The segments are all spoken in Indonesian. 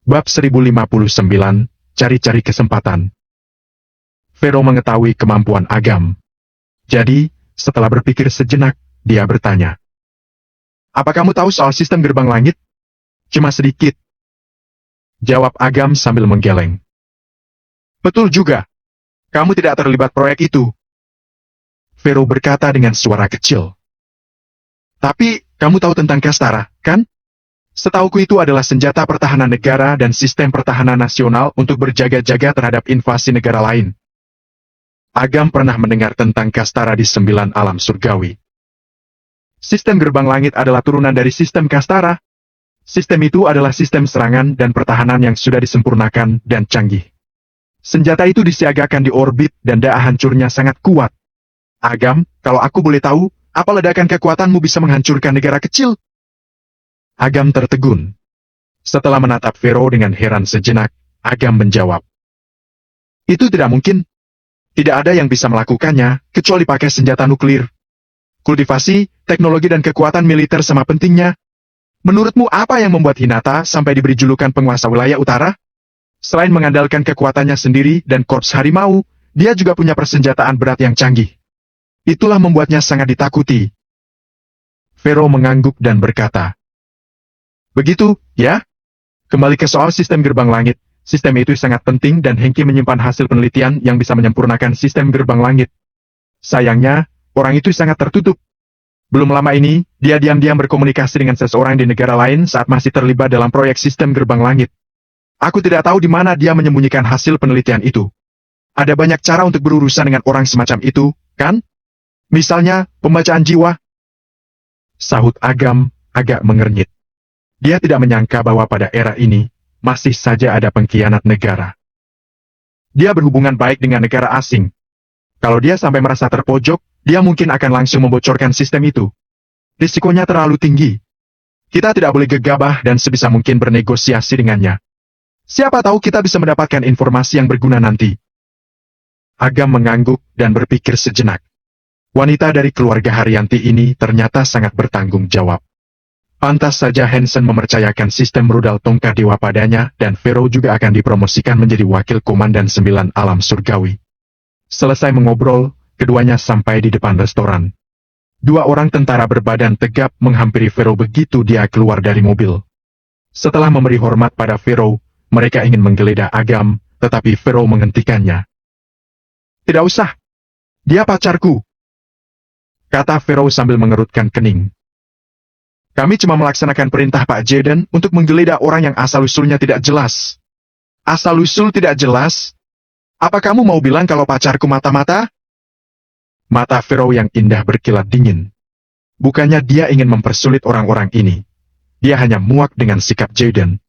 Bab 1059, Cari-cari kesempatan. Vero mengetahui kemampuan Agam. Jadi, setelah berpikir sejenak, dia bertanya. Apa kamu tahu soal sistem gerbang langit? Cuma sedikit. Jawab Agam sambil menggeleng. Betul juga. Kamu tidak terlibat proyek itu. Vero berkata dengan suara kecil. Tapi, kamu tahu tentang Kastara, kan? Setauku itu adalah senjata pertahanan negara dan sistem pertahanan nasional untuk berjaga-jaga terhadap invasi negara lain. Agam pernah mendengar tentang Kastara di 9 alam surgawi. Sistem gerbang langit adalah turunan dari sistem Kastara. Sistem itu adalah sistem serangan dan pertahanan yang sudah disempurnakan dan canggih. Senjata itu disiagakan di orbit dan daya hancurnya sangat kuat. Agam, kalau aku boleh tahu, apa ledakan kekuatanmu bisa menghancurkan negara kecil? Agam tertegun. Setelah menatap Vero dengan heran sejenak, Agam menjawab. Itu tidak mungkin. Tidak ada yang bisa melakukannya, kecuali pakai senjata nuklir. Kultivasi, teknologi dan kekuatan militer sama pentingnya. Menurutmu apa yang membuat Hinata sampai diberi julukan penguasa wilayah utara? Selain mengandalkan kekuatannya sendiri dan korps harimau, dia juga punya persenjataan berat yang canggih. Itulah membuatnya sangat ditakuti. Vero mengangguk dan berkata. Begitu, ya? Kembali ke soal sistem gerbang langit. Sistem itu sangat penting dan Hengki menyimpan hasil penelitian yang bisa menyempurnakan sistem gerbang langit. Sayangnya, orang itu sangat tertutup. Belum lama ini, dia diam-diam berkomunikasi dengan seseorang di negara lain saat masih terlibat dalam proyek sistem gerbang langit. Aku tidak tahu di mana dia menyembunyikan hasil penelitian itu. Ada banyak cara untuk berurusan dengan orang semacam itu, kan? Misalnya, pembacaan jiwa. Sahut Agam, agak mengernyit. Dia tidak menyangka bahwa pada era ini, masih saja ada pengkhianat negara. Dia berhubungan baik dengan negara asing. Kalau dia sampai merasa terpojok, dia mungkin akan langsung membocorkan sistem itu. Risikonya terlalu tinggi. Kita tidak boleh gegabah dan sebisa mungkin bernegosiasi dengannya. Siapa tahu kita bisa mendapatkan informasi yang berguna nanti. Agam mengangguk dan berpikir sejenak. Wanita dari keluarga Haryanti ini ternyata sangat bertanggung jawab. Pantas saja Hansen mempercayakan sistem rudal tongkat dewa padanya dan Vero juga akan dipromosikan menjadi wakil komandan 9 alam surgawi. Selesai mengobrol, keduanya sampai di depan restoran. 2 orang tentara berbadan tegap menghampiri Vero begitu dia keluar dari mobil. Setelah memberi hormat pada Vero, mereka ingin menggeledah Agam, tetapi Vero menghentikannya. Tidak usah. Dia pacarku. Kata Vero sambil mengerutkan kening. Kami cuma melaksanakan perintah Pak Jaden untuk menggeledah orang yang asal-usulnya tidak jelas. Asal-usul tidak jelas? Apa kamu mau bilang kalau pacarku mata-mata? Mata Vero yang indah berkilat dingin. Bukannya dia ingin mempersulit orang-orang ini. Dia hanya muak dengan sikap Jaden.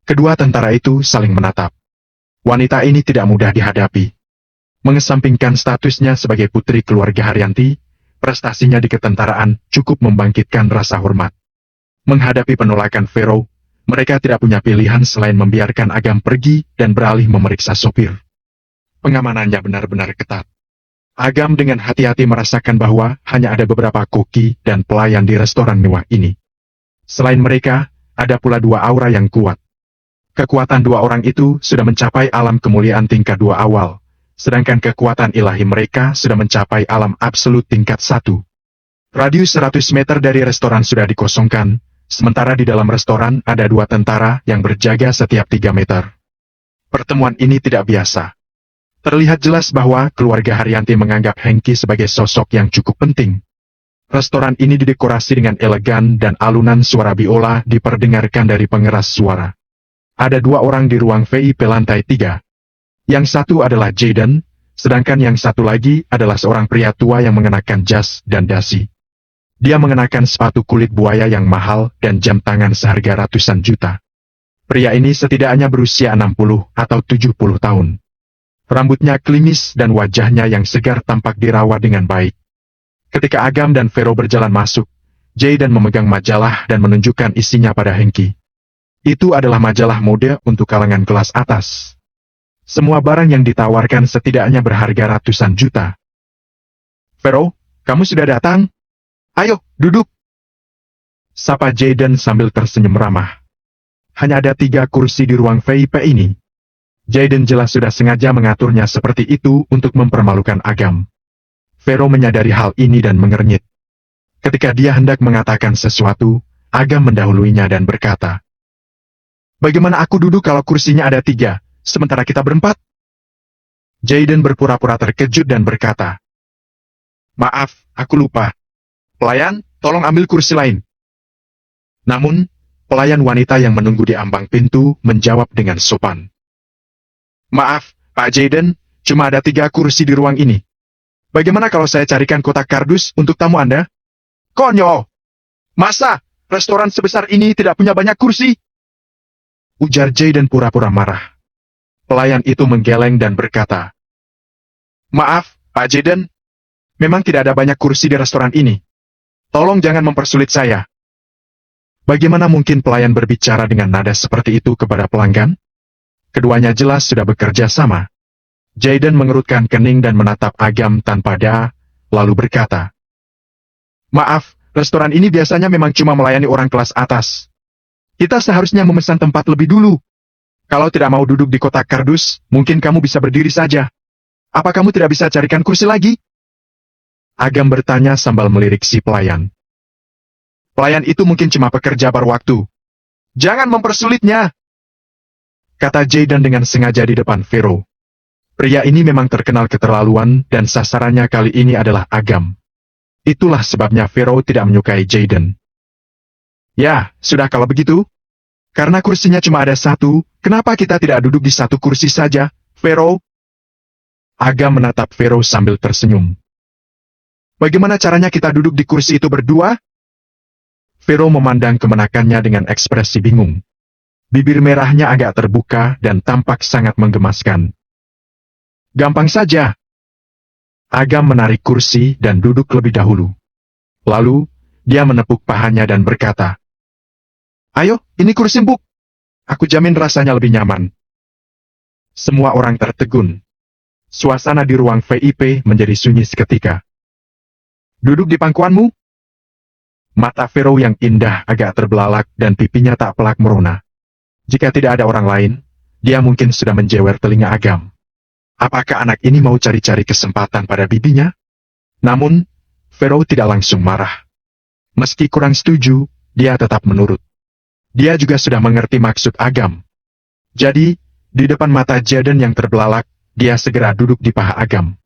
Kedua tentara itu saling menatap. Wanita ini tidak mudah dihadapi. Mengesampingkan statusnya sebagai putri keluarga Haryanti, prestasinya di ketentaraan cukup membangkitkan rasa hormat. Menghadapi penolakan Vero, mereka tidak punya pilihan selain membiarkan Agam pergi dan beralih memeriksa sopir. Pengamanannya benar-benar ketat. Agam dengan hati-hati merasakan bahwa hanya ada beberapa koki dan pelayan di restoran mewah ini. Selain mereka, ada pula 2 aura yang kuat. Kekuatan 2 orang itu sudah mencapai alam kemuliaan tingkat 2 awal, sedangkan kekuatan ilahi mereka sudah mencapai alam absolut tingkat 1. Radius 100 meter dari restoran sudah dikosongkan, sementara di dalam restoran ada 2 tentara yang berjaga setiap 3 meter. Pertemuan ini tidak biasa. Terlihat jelas bahwa keluarga Haryanti menganggap Hengki sebagai sosok yang cukup penting. Restoran ini didekorasi dengan elegan dan alunan suara biola diperdengarkan dari pengeras suara. Ada 2 orang di ruang VIP lantai 3. Yang satu adalah Jaden, sedangkan yang satu lagi adalah seorang pria tua yang mengenakan jas dan dasi. Dia mengenakan sepatu kulit buaya yang mahal dan jam tangan seharga ratusan juta. Pria ini setidaknya berusia 60 atau 70 tahun. Rambutnya klimis dan wajahnya yang segar tampak dirawat dengan baik. Ketika Agam dan Vero berjalan masuk, Jaden memegang majalah dan menunjukkan isinya pada Hengki. Itu adalah majalah mode untuk kalangan kelas atas. Semua barang yang ditawarkan setidaknya berharga ratusan juta. Vero, kamu sudah datang? Ayo, duduk. Sapa Jaden sambil tersenyum ramah. hanya ada 3 kursi di ruang VIP ini. Jaden jelas sudah sengaja mengaturnya seperti itu untuk mempermalukan Agam. Vero menyadari hal ini dan mengernyit. Ketika dia hendak mengatakan sesuatu, Agam mendahuluinya dan berkata, "Bagaimana aku duduk kalau kursinya ada 3, sementara kita berempat?" Jaden berpura-pura terkejut dan berkata, "Maaf, aku lupa. Pelayan, tolong ambil kursi lain." Namun, pelayan wanita yang menunggu di ambang pintu menjawab dengan sopan. "Maaf, Pak Jaden, cuma ada 3 kursi di ruang ini. Bagaimana kalau saya carikan kotak kardus untuk tamu Anda?" "Konyol! Masa restoran sebesar ini tidak punya banyak kursi?" ujar Jaden pura-pura marah. Pelayan itu menggeleng dan berkata, "Maaf, Pak Jaden, memang tidak ada banyak kursi di restoran ini. Tolong jangan mempersulit saya." Bagaimana mungkin pelayan berbicara dengan nada seperti itu kepada pelanggan? Keduanya jelas sudah bekerja sama. Jaden mengerutkan kening dan menatap Agam tanpa daya, lalu berkata, "Maaf, restoran ini biasanya memang cuma melayani orang kelas atas. Kita seharusnya memesan tempat lebih dulu. Kalau tidak mau duduk di kotak kardus, mungkin kamu bisa berdiri saja. Apa kamu tidak bisa carikan kursi lagi?" Agam bertanya sambil melirik si pelayan. "Pelayan itu mungkin cuma pekerja paruh waktu. Jangan mempersulitnya," kata Jaden dengan sengaja di depan Vero. Pria ini memang terkenal keterlaluan dan sasarannya kali ini adalah Agam. Itulah sebabnya Vero tidak menyukai Jaden. "Ya, sudah kalau begitu. Karena kursinya cuma ada 1, kenapa kita tidak duduk di 1 kursi saja, Vero?" Agam menatap Vero sambil tersenyum. "Bagaimana caranya kita duduk di kursi itu berdua?" Vero memandang kemenakannya dengan ekspresi bingung. Bibir merahnya agak terbuka dan tampak sangat menggemaskan. "Gampang saja." Agam menarik kursi dan duduk lebih dahulu. Lalu, dia menepuk pahanya dan berkata, "Ayo, ini kursi empuk. Aku jamin rasanya lebih nyaman." Semua orang tertegun. Suasana di ruang VIP menjadi sunyi seketika. "Duduk di pangkuanmu." Mata Vero yang indah agak terbelalak dan pipinya tak pelak merona. Jika tidak ada orang lain, dia mungkin sudah menjewer telinga Agam. Apakah anak ini mau cari-cari kesempatan pada bibinya? Namun, Vero tidak langsung marah. Meski kurang setuju, dia tetap menurut. Dia juga sudah mengerti maksud Agam. Jadi, di depan mata Jaden yang terbelalak, dia segera duduk di paha Agam.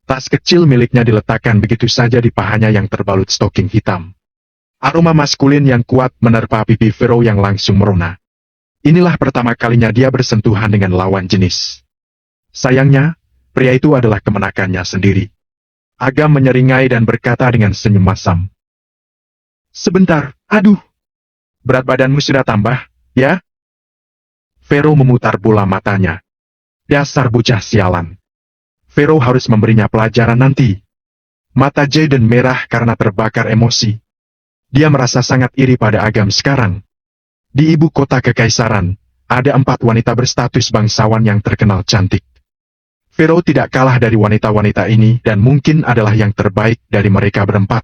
Tas kecil miliknya diletakkan begitu saja di pahanya yang terbalut stoking hitam. Aroma maskulin yang kuat menerpa pipi Vero yang langsung merona. Inilah pertama kalinya dia bersentuhan dengan lawan jenis. Sayangnya, pria itu adalah kemenakannya sendiri. Agam menyeringai dan berkata dengan senyum masam. "Sebentar, aduh. Berat badanmu sudah tambah, ya?" Vero memutar bola matanya. Dasar bocah sialan. Vero harus memberinya pelajaran nanti. Mata Jaden merah karena terbakar emosi. Dia merasa sangat iri pada Agam sekarang. Di ibu kota kekaisaran, ada 4 wanita berstatus bangsawan yang terkenal cantik. Vero tidak kalah dari wanita-wanita ini dan mungkin adalah yang terbaik dari mereka berempat.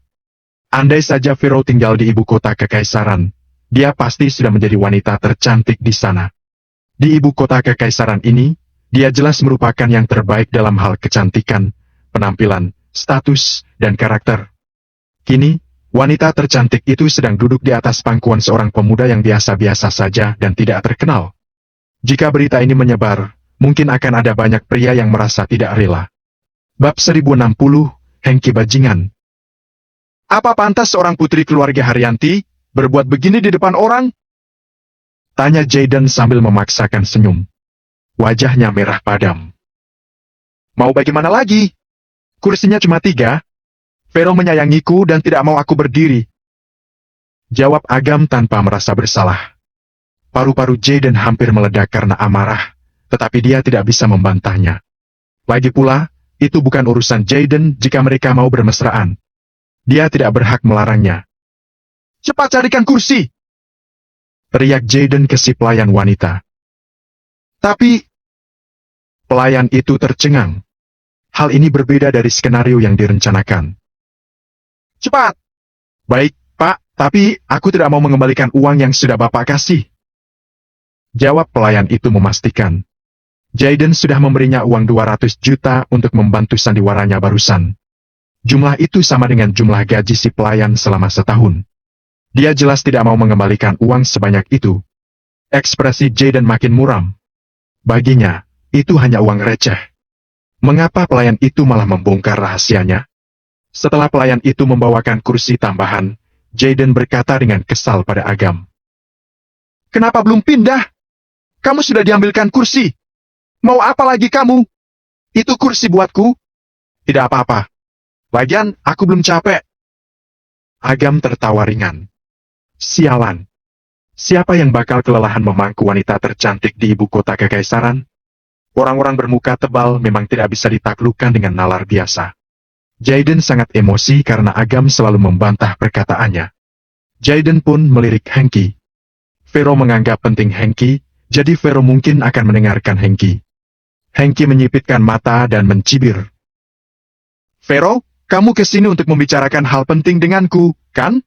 Andai saja Vero tinggal di ibu kota kekaisaran, dia pasti sudah menjadi wanita tercantik di sana. Di ibu kota kekaisaran ini, dia jelas merupakan yang terbaik dalam hal kecantikan, penampilan, status, dan karakter. Kini, wanita tercantik itu sedang duduk di atas pangkuan seorang pemuda yang biasa-biasa saja dan tidak terkenal. Jika berita ini menyebar, mungkin akan ada banyak pria yang merasa tidak rela. Bab 1060, Hengki Bajingan. "Apa pantas seorang putri keluarga Haryanti berbuat begini di depan orang?" tanya Jaden sambil memaksakan senyum. Wajahnya merah padam. "Mau bagaimana lagi? Kursinya cuma 3. Vero menyayangiku dan tidak mau aku berdiri," jawab Agam tanpa merasa bersalah. Paru-paru Jaden hampir meledak karena amarah, tetapi dia tidak bisa membantahnya. Lagi pula, itu bukan urusan Jaden jika mereka mau bermesraan. Dia tidak berhak melarangnya. "Cepat carikan kursi!" teriak Jaden ke si pelayan wanita. Tapi, pelayan itu tercengang. Hal ini berbeda dari skenario yang direncanakan. "Cepat!" "Baik, Pak, tapi aku tidak mau mengembalikan uang yang sudah Bapak kasih." Jawab pelayan itu memastikan. Jaden sudah memberinya uang 200 juta untuk membantu sandiwaranya barusan. Jumlah itu sama dengan jumlah gaji si pelayan selama setahun. Dia jelas tidak mau mengembalikan uang sebanyak itu. Ekspresi Jaden makin muram. Baginya, itu hanya uang receh. Mengapa pelayan itu malah membongkar rahasianya? Setelah pelayan itu membawakan kursi tambahan, Jaden berkata dengan kesal pada Agam. Kenapa belum pindah? Kamu sudah diambilkan kursi. Mau apa lagi kamu? Itu kursi buatku. Tidak apa-apa. Lagian, aku belum capek. Agam tertawa ringan. Sialan. Siapa yang bakal kelelahan memangku wanita tercantik di ibu kota kekaisaran? Orang-orang bermuka tebal memang tidak bisa ditaklukkan dengan nalar biasa. Jaden sangat emosi karena Agam selalu membantah perkataannya. Jaden pun melirik Hengki. Vero menganggap penting Hengki, jadi Vero mungkin akan mendengarkan Hengki. Hengki menyipitkan mata dan mencibir. Vero, kamu kesini untuk membicarakan hal penting denganku, kan?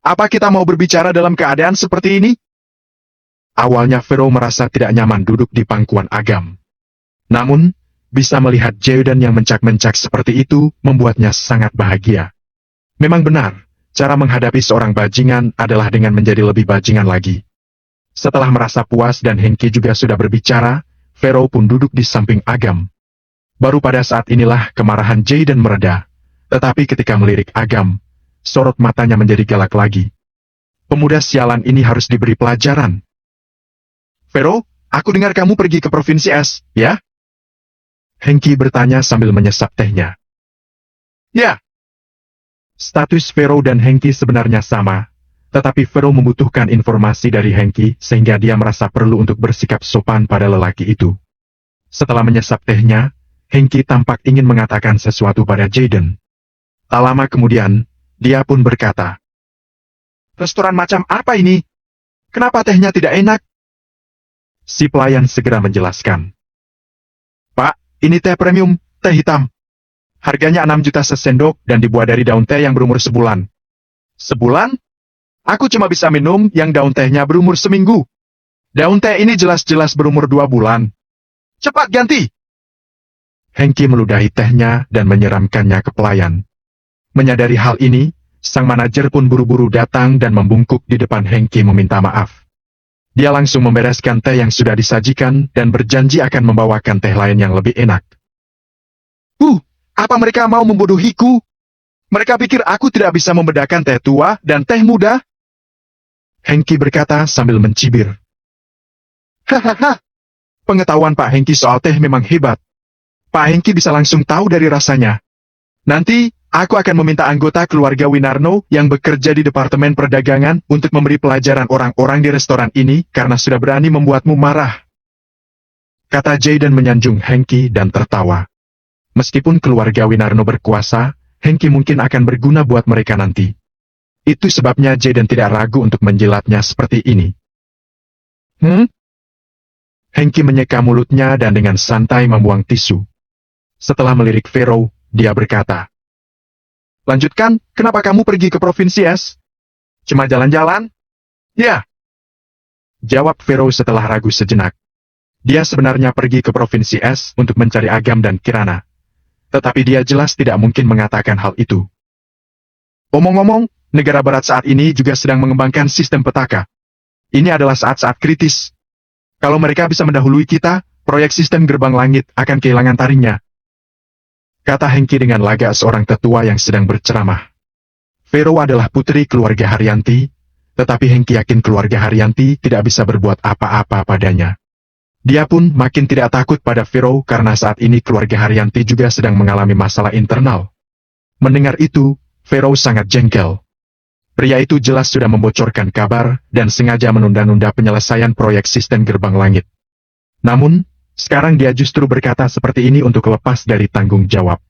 Apa kita mau berbicara dalam keadaan seperti ini? Awalnya Vero merasa tidak nyaman duduk di pangkuan Agam. Namun, bisa melihat Jaden yang mencak-mencak seperti itu membuatnya sangat bahagia. Memang benar, cara menghadapi seorang bajingan adalah dengan menjadi lebih bajingan lagi. Setelah merasa puas dan Hengki juga sudah berbicara, Vero pun duduk di samping Agam. Baru pada saat inilah kemarahan Jaden mereda, tetapi ketika melirik Agam, sorot matanya menjadi galak lagi. Pemuda sialan ini harus diberi pelajaran. Vero, aku dengar kamu pergi ke Provinsi S, ya? Hengki bertanya sambil menyesap tehnya. Ya. Status Vero dan Hengki sebenarnya sama, tetapi Vero membutuhkan informasi dari Hengki sehingga dia merasa perlu untuk bersikap sopan pada lelaki itu. Setelah menyesap tehnya, Hengki tampak ingin mengatakan sesuatu pada Jaden. Tak lama kemudian, dia pun berkata, restoran macam apa ini? Kenapa tehnya tidak enak? Si pelayan segera menjelaskan. Pak, ini teh premium, teh hitam. Harganya 6 juta sesendok dan dibuat dari daun teh yang berumur sebulan. Sebulan? Aku cuma bisa minum yang daun tehnya berumur seminggu. Daun teh ini jelas-jelas berumur 2 bulan. Cepat ganti! Hengki meludahi tehnya dan menyeramkannya ke pelayan. Menyadari hal ini, sang manajer pun buru-buru datang dan membungkuk di depan Hengki meminta maaf. Dia langsung membereskan teh yang sudah disajikan dan berjanji akan membawakan teh lain yang lebih enak. Apa mereka mau membodohiku? Mereka pikir aku tidak bisa membedakan teh tua dan teh muda? Hengki berkata sambil mencibir. Hahaha, pengetahuan Pak Hengki soal teh memang hebat. Pak Hengki bisa langsung tahu dari rasanya. Nanti, aku akan meminta anggota keluarga Winarno yang bekerja di Departemen Perdagangan untuk memberi pelajaran orang-orang di restoran ini karena sudah berani membuatmu marah. Kata Jaden menyanjung Hengki dan tertawa. Meskipun keluarga Winarno berkuasa, Hengki mungkin akan berguna buat mereka nanti. Itu sebabnya Jaden tidak ragu untuk menjilatnya seperti ini. Hengki menyeka mulutnya dan dengan santai membuang tisu. Setelah melirik Vero, dia berkata, lanjutkan, kenapa kamu pergi ke Provinsi S? Cuma jalan-jalan? Ya. Jawab Vero setelah ragu sejenak. Dia sebenarnya pergi ke Provinsi S untuk mencari Agam dan Kirana. Tetapi dia jelas tidak mungkin mengatakan hal itu. Omong-omong, negara barat saat ini juga sedang mengembangkan sistem petaka. Ini adalah saat-saat kritis. Kalau mereka bisa mendahului kita, proyek sistem gerbang langit akan kehilangan taringnya. Kata Hengki dengan lagak seorang tetua yang sedang berceramah. Vero adalah putri keluarga Haryanti, tetapi Hengki yakin keluarga Haryanti tidak bisa berbuat apa-apa padanya. Dia pun makin tidak takut pada Vero karena saat ini keluarga Haryanti juga sedang mengalami masalah internal. Mendengar itu, Vero sangat jengkel. Pria itu jelas sudah membocorkan kabar dan sengaja menunda-nunda penyelesaian proyek sistem gerbang langit. Namun, sekarang dia justru berkata seperti ini untuk lepas dari tanggung jawab.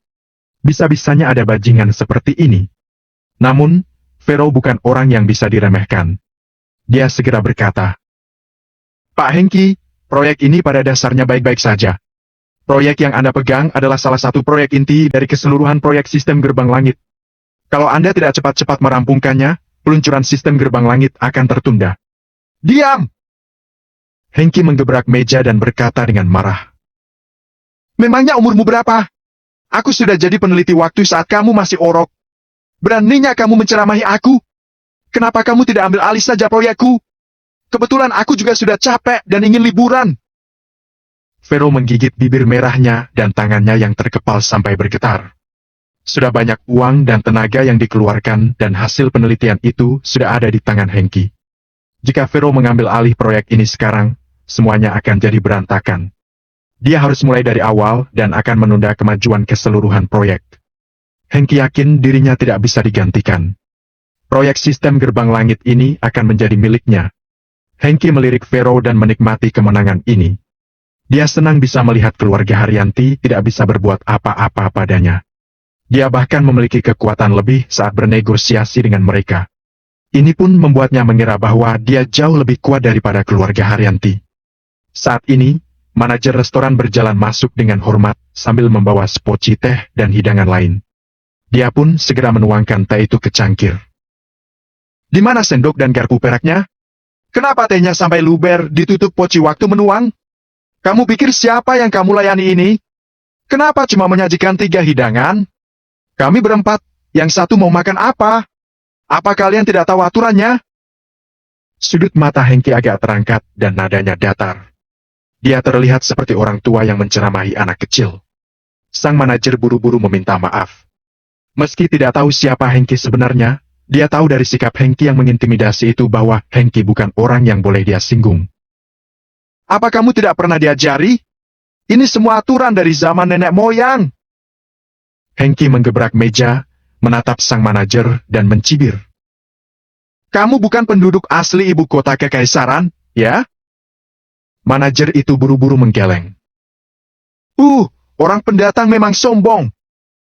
Bisa-bisanya ada bajingan seperti ini. Namun, Vero bukan orang yang bisa diremehkan. Dia segera berkata, Pak Hengki, proyek ini pada dasarnya baik-baik saja. Proyek yang Anda pegang adalah salah satu proyek inti dari keseluruhan proyek sistem gerbang langit. Kalau Anda tidak cepat-cepat merampungkannya, peluncuran sistem gerbang langit akan tertunda. Diam! Hengki menggebrak meja dan berkata dengan marah. Memangnya umurmu berapa? Aku sudah jadi peneliti waktu saat kamu masih orok. Beraninya kamu menceramahi aku? Kenapa kamu tidak ambil alih saja proyekku? Kebetulan aku juga sudah capek dan ingin liburan. Vero menggigit bibir merahnya dan tangannya yang terkepal sampai bergetar. Sudah banyak uang dan tenaga yang dikeluarkan dan hasil penelitian itu sudah ada di tangan Hengki. Jika Vero mengambil alih proyek ini sekarang, semuanya akan jadi berantakan. Dia harus mulai dari awal dan akan menunda kemajuan keseluruhan proyek. Hengki yakin dirinya tidak bisa digantikan. Proyek sistem gerbang langit ini akan menjadi miliknya. Hengki melirik Vero dan menikmati kemenangan ini. Dia senang bisa melihat keluarga Haryanti tidak bisa berbuat apa-apa padanya. Dia bahkan memiliki kekuatan lebih saat bernegosiasi dengan mereka. Ini pun membuatnya mengira bahwa dia jauh lebih kuat daripada keluarga Haryanti. Saat ini, manajer restoran berjalan masuk dengan hormat sambil membawa sepoci teh dan hidangan lain. Dia pun segera menuangkan teh itu ke cangkir. Di mana sendok dan garpu peraknya? Kenapa tehnya sampai luber ditutup poci waktu menuang? Kamu pikir siapa yang kamu layani ini? Kenapa cuma menyajikan 3 hidangan? Kami berempat, yang satu mau makan apa? Apa kalian tidak tahu aturannya? Sudut mata Hengki agak terangkat dan nadanya datar. Dia terlihat seperti orang tua yang menceramahi anak kecil. Sang manajer buru-buru meminta maaf. Meski tidak tahu siapa Hengki sebenarnya, dia tahu dari sikap Hengki yang mengintimidasi itu bahwa Hengki bukan orang yang boleh dia singgung. Apa kamu tidak pernah diajari? Ini semua aturan dari zaman nenek moyang. Hengki menggebrak meja, menatap sang manajer, dan mencibir. Kamu bukan penduduk asli ibu kota kekaisaran, ya? Manajer itu buru-buru menggeleng. Orang pendatang memang sombong.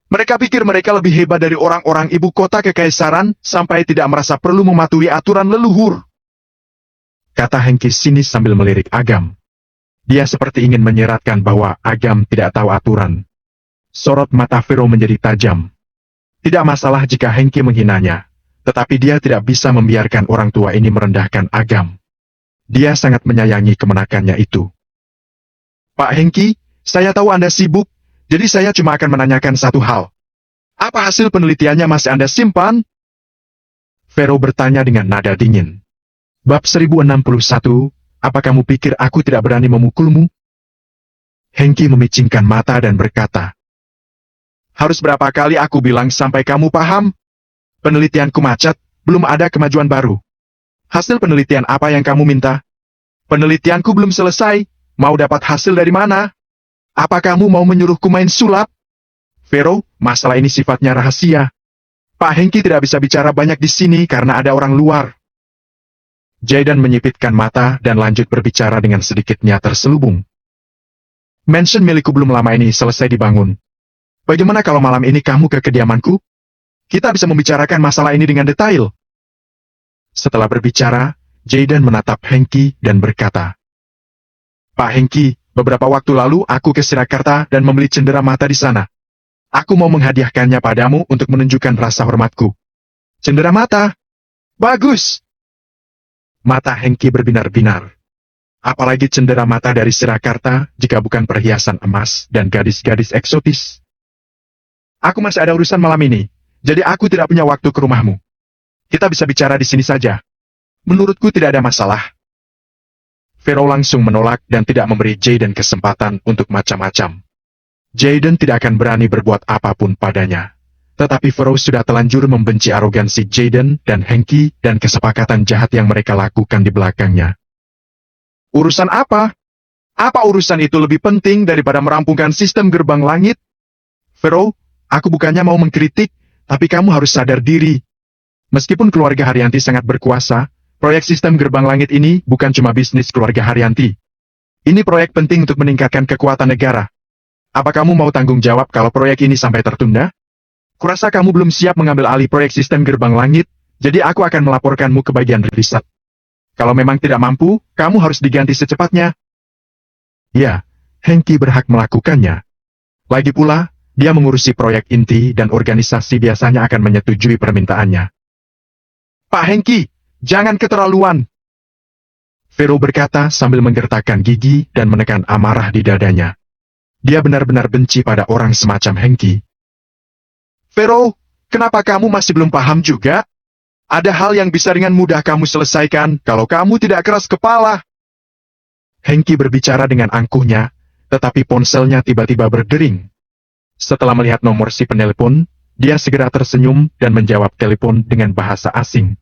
Mereka pikir mereka lebih hebat dari orang-orang ibu kota kekaisaran sampai tidak merasa perlu mematuhi aturan leluhur. Kata Hengki sinis sambil melirik Agam. Dia seperti ingin menyeratkan bahwa Agam tidak tahu aturan. Sorot mata Vero menjadi tajam. Tidak masalah jika Hengki menghinanya, tetapi dia tidak bisa membiarkan orang tua ini merendahkan Agam. Dia sangat menyayangi kemenakannya itu. Pak Hengki, saya tahu Anda sibuk, jadi saya cuma akan menanyakan satu hal. Apa hasil penelitiannya masih Anda simpan? Vero bertanya dengan nada dingin. Bab 1061, apa kamu pikir aku tidak berani memukulmu? Hengki memicingkan mata dan berkata, harus berapa kali aku bilang sampai kamu paham? Penelitianku macet, belum ada kemajuan baru. Hasil penelitian apa yang kamu minta? Penelitianku belum selesai, mau dapat hasil dari mana? Apa kamu mau menyuruhku main sulap? Vero, masalah ini sifatnya rahasia. Pak Hengki tidak bisa bicara banyak di sini karena ada orang luar. Jayden menyipitkan mata dan lanjut berbicara dengan sedikitnya terselubung. Mansion milikku belum lama ini selesai dibangun. Bagaimana kalau malam ini kamu ke kediamanku? Kita bisa membicarakan masalah ini dengan detail. Setelah berbicara, Jayden menatap Hengki dan berkata, Pak Hengki, beberapa waktu lalu aku ke Surakarta dan membeli cendera mata di sana. Aku mau menghadiahkannya padamu untuk menunjukkan rasa hormatku. Cendera mata? Bagus! Mata Hengki berbinar-binar. Apalagi cendera mata dari Surakarta jika bukan perhiasan emas dan gadis-gadis eksotis. Aku masih ada urusan malam ini, jadi aku tidak punya waktu ke rumahmu. Kita bisa bicara di sini saja. Menurutku tidak ada masalah. Vero langsung menolak dan tidak memberi Jayden kesempatan untuk macam-macam. Jayden tidak akan berani berbuat apapun padanya. Tetapi Vero sudah telanjur membenci arogansi Jayden dan Hengki dan kesepakatan jahat yang mereka lakukan di belakangnya. Urusan apa? Apa urusan itu lebih penting daripada merampungkan sistem gerbang langit? Vero, aku bukannya mau mengkritik, tapi kamu harus sadar diri. Meskipun keluarga Haryanti sangat berkuasa, proyek sistem gerbang langit ini bukan cuma bisnis keluarga Haryanti. Ini proyek penting untuk meningkatkan kekuatan negara. Apa kamu mau tanggung jawab kalau proyek ini sampai tertunda? Kurasa kamu belum siap mengambil alih proyek sistem gerbang langit, jadi aku akan melaporkanmu ke bagian riset. Kalau memang tidak mampu, kamu harus diganti secepatnya. Ya, Hengki berhak melakukannya. Lagi pula, dia mengurusi proyek inti dan organisasi biasanya akan menyetujui permintaannya. Pak Hengki, jangan keterlaluan. Vero berkata sambil menggertakkan gigi dan menekan amarah di dadanya. Dia benar-benar benci pada orang semacam Hengki. Vero, kenapa kamu masih belum paham juga? Ada hal yang bisa dengan mudah kamu selesaikan kalau kamu tidak keras kepala. Hengki berbicara dengan angkuhnya, tetapi ponselnya tiba-tiba berdering. Setelah melihat nomor si penelepon, dia segera tersenyum dan menjawab telepon dengan bahasa asing.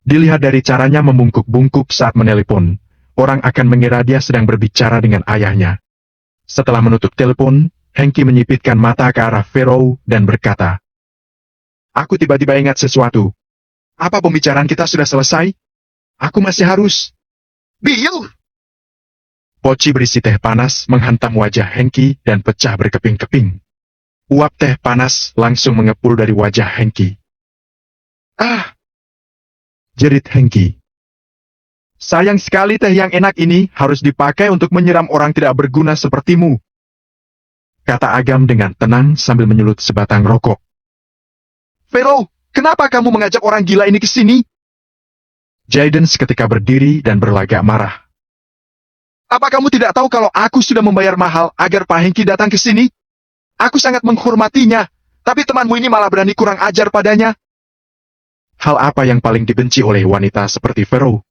Dilihat dari caranya membungkuk-bungkuk saat menelepon, orang akan mengira dia sedang berbicara dengan ayahnya. Setelah menutup telepon, Hengki menyipitkan mata ke arah Vero dan berkata, "Aku tiba-tiba ingat sesuatu. Apa pembicaraan kita sudah selesai? Aku masih harus..." Biu! Poci berisi teh panas menghantam wajah Hengki dan pecah berkeping-keping. Uap teh panas langsung mengepul dari wajah Hengki. "Ah!" jerit Hengki. "Sayang sekali teh yang enak ini harus dipakai untuk menyiram orang tidak berguna sepertimu," kata Agam dengan tenang sambil menyulut sebatang rokok. "Vero, kenapa kamu mengajak orang gila ini ke sini?" Jaden seketika berdiri dan berlagak marah. "Apa kamu tidak tahu kalau aku sudah membayar mahal agar Pak Hengki datang ke sini? Aku sangat menghormatinya, tapi temanmu ini malah berani kurang ajar padanya." Hal apa yang paling dibenci oleh wanita seperti Vero?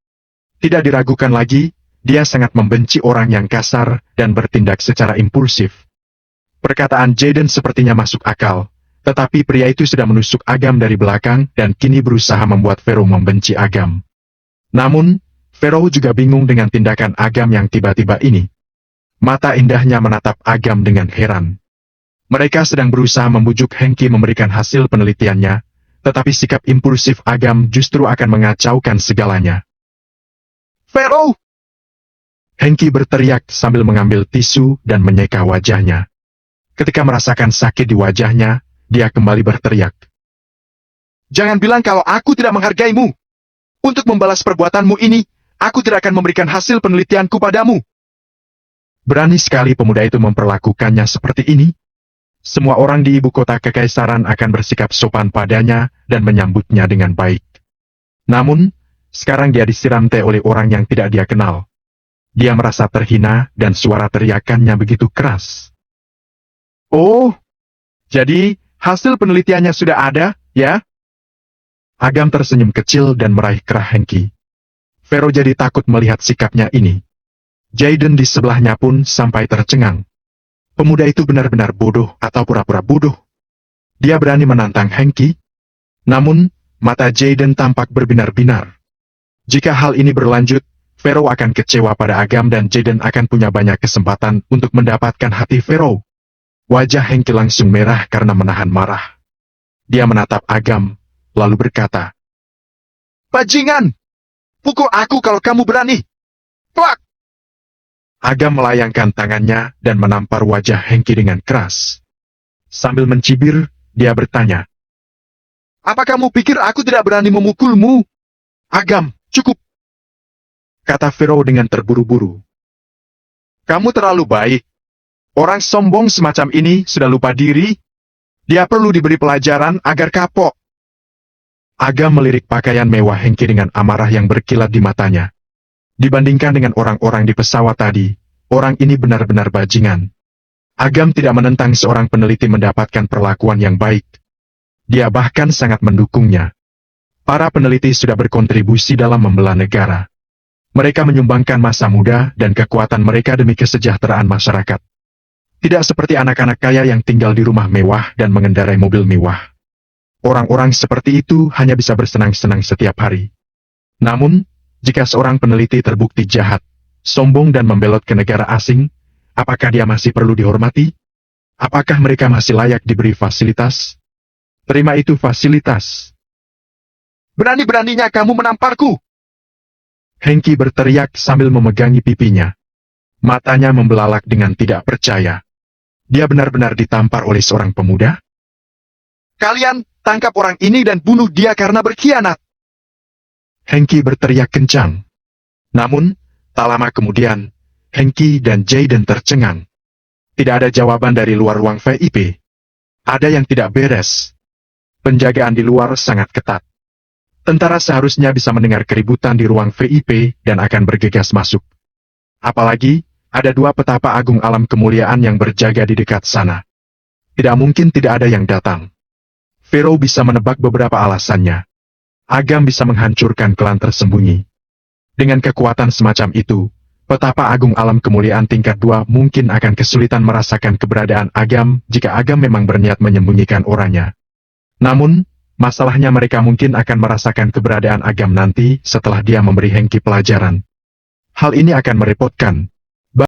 Tidak diragukan lagi, dia sangat membenci orang yang kasar dan bertindak secara impulsif. Perkataan Jaden sepertinya masuk akal, tetapi pria itu sudah menusuk Agam dari belakang dan kini berusaha membuat Vero membenci Agam. Namun, Vero juga bingung dengan tindakan Agam yang tiba-tiba ini. Mata indahnya menatap Agam dengan heran. Mereka sedang berusaha membujuk Hengki memberikan hasil penelitiannya, tetapi sikap impulsif Agam justru akan mengacaukan segalanya. "Vero!" Hengki berteriak sambil mengambil tisu dan menyeka wajahnya. Ketika merasakan sakit di wajahnya, dia kembali berteriak. "Jangan bilang kalau aku tidak menghargaimu. Untuk membalas perbuatanmu ini, aku tidak akan memberikan hasil penelitianku padamu." Berani sekali pemuda itu memperlakukannya seperti ini. Semua orang di ibu kota kekaisaran akan bersikap sopan padanya dan menyambutnya dengan baik. Namun, sekarang dia disiram teh oleh orang yang tidak dia kenal. Dia merasa terhina dan suara teriakannya begitu keras. "Oh, jadi hasil penelitiannya sudah ada, ya?" Agam tersenyum kecil dan meraih kerah Hengki. Vero jadi takut melihat sikapnya ini. Jaden di sebelahnya pun sampai tercengang. Pemuda itu benar-benar bodoh atau pura-pura bodoh. Dia berani menantang Hengki. Namun, mata Jaden tampak berbinar-binar. Jika hal ini berlanjut, Vero akan kecewa pada Agam dan Jaden akan punya banyak kesempatan untuk mendapatkan hati Vero. Wajah Hengki langsung merah karena menahan marah. Dia menatap Agam, lalu berkata, "Bajingan! Pukul aku kalau kamu berani!" Plak! Agam melayangkan tangannya dan menampar wajah Hengki dengan keras. Sambil mencibir, dia bertanya, "Apa kamu pikir aku tidak berani memukulmu?" "Agam, cukup!" kata Vero dengan terburu-buru. "Kamu terlalu baik. Orang sombong semacam ini sudah lupa diri. Dia perlu diberi pelajaran agar kapok." Agam melirik pakaian mewah Hengki dengan amarah yang berkilat di matanya. Dibandingkan dengan orang-orang di pesawat tadi, orang ini benar-benar bajingan. Agam tidak menentang seorang peneliti mendapatkan perlakuan yang baik. Dia bahkan sangat mendukungnya. Para peneliti sudah berkontribusi dalam membela negara. Mereka menyumbangkan masa muda dan kekuatan mereka demi kesejahteraan masyarakat. Tidak seperti anak-anak kaya yang tinggal di rumah mewah dan mengendarai mobil mewah. Orang-orang seperti itu hanya bisa bersenang-senang setiap hari. Namun, jika seorang peneliti terbukti jahat, sombong dan membelot ke negara asing, apakah dia masih perlu dihormati? Apakah mereka masih layak diberi fasilitas? Terima itu fasilitas. "Berani-beraninya kamu menamparku!" Hengki berteriak sambil memegangi pipinya. Matanya membelalak dengan tidak percaya. Dia benar-benar ditampar oleh seorang pemuda? "Kalian tangkap orang ini dan bunuh dia karena berkhianat!" Hengki berteriak kencang. Namun, tak lama kemudian, Hengki dan Jaden tercengang. Tidak ada jawaban dari luar ruang VIP. Ada yang tidak beres. Penjagaan di luar sangat ketat. Tentara seharusnya bisa mendengar keributan di ruang VIP dan akan bergegas masuk. Apalagi, ada dua petapa agung alam kemuliaan yang berjaga di dekat sana. Tidak mungkin tidak ada yang datang. Pharaoh bisa menebak beberapa alasannya. Agam bisa menghancurkan klan tersembunyi. Dengan kekuatan semacam itu, petapa agung alam kemuliaan tingkat 2 mungkin akan kesulitan merasakan keberadaan Agam jika Agam memang berniat menyembunyikan orangnya. Namun, masalahnya mereka mungkin akan merasakan keberadaan Agam nanti setelah dia memberi Hengki pelajaran. Hal ini akan merepotkan,